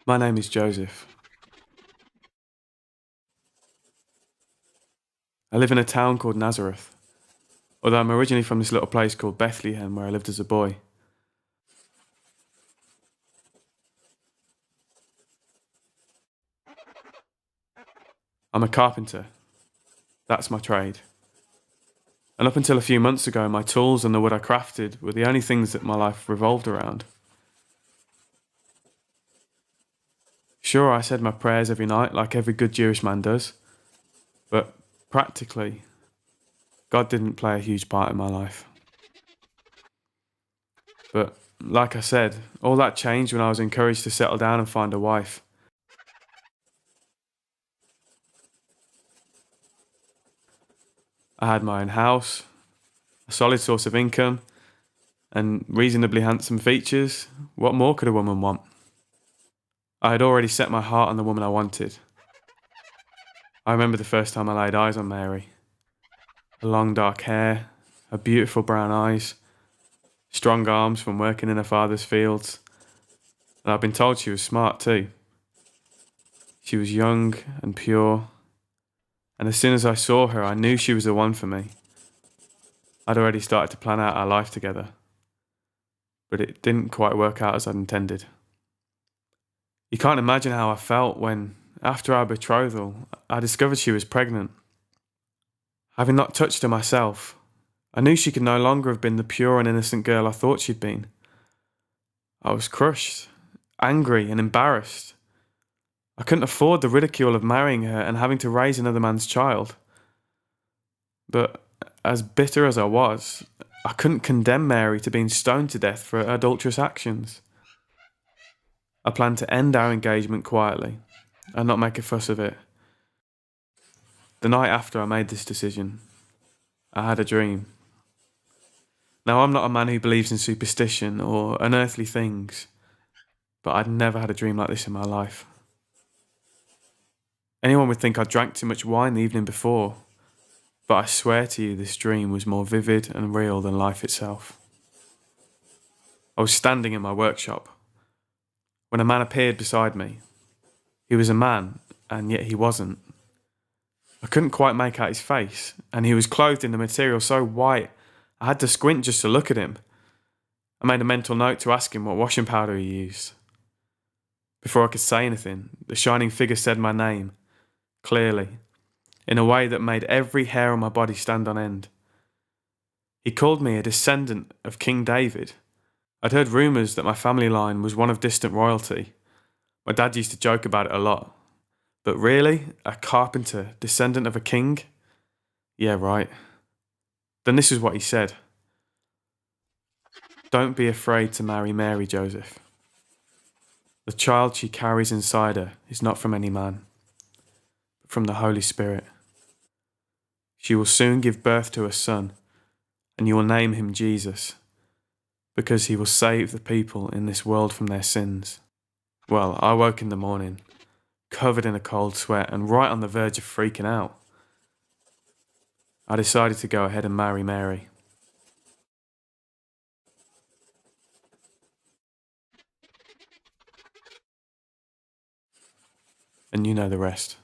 My name is Joseph. I live in a town called Nazareth, although I'm originally from this little place called Bethlehem where I lived as a boy. I'm a carpenter. That's my trade. And up until a few months ago, my tools and the wood I crafted were the only things that my life revolved around. Sure, I said my prayers every night like every good Jewish man does, but practically, God didn't play a huge part in my life. But like I said, all that changed when I was encouraged to settle down and find a wife. I had my own house, a solid source of income, and reasonably handsome features. What more could a woman want? I had already set my heart on the woman I wanted. I remember the first time I laid eyes on Mary. Her long dark hair, her beautiful brown eyes, strong arms from working in her father's fields. And I've been told she was smart too. She was young and pure, and as soon as I saw her, I knew she was the one for me. I'd already started to plan out our life together, but it didn't quite work out as I'd intended. You can't imagine how I felt when, after our betrothal, I discovered she was pregnant. Having not touched her myself, I knew she could no longer have been the pure and innocent girl I thought she'd been. I was crushed, angry, and embarrassed. I couldn't afford the ridicule of marrying her and having to raise another man's child. But as bitter as I was, I couldn't condemn Mary to being stoned to death for her adulterous actions. I planned to end our engagement quietly and not make a fuss of it. The night after I made this decision, I had a dream. Now, I'm not a man who believes in superstition or unearthly things, but I'd never had a dream like this in my life. Anyone would think I drank too much wine the evening before, but I swear to you this dream was more vivid and real than life itself. I was standing in my workshop when a man appeared beside me. He was a man, and yet he wasn't. I couldn't quite make out his face, and he was clothed in a material so white I had to squint just to look at him. I made a mental note to ask him what washing powder he used. Before I could say anything, the shining figure said my name, clearly, in a way that made every hair on my body stand on end. He called me a descendant of King David. I'd heard rumours that my family line was one of distant royalty. My dad used to joke about it a lot. But really, a carpenter, descendant of a king? Yeah, right. Then this is what he said. Don't be afraid to marry Mary, Joseph. The child she carries inside her is not from any man, but from the Holy Spirit. She will soon give birth to a son, and you will name him Jesus, because he will save the people in this world from their sins. Well, I woke in the morning, covered in a cold sweat and right on the verge of freaking out. I decided to go ahead and marry Mary. And you know the rest.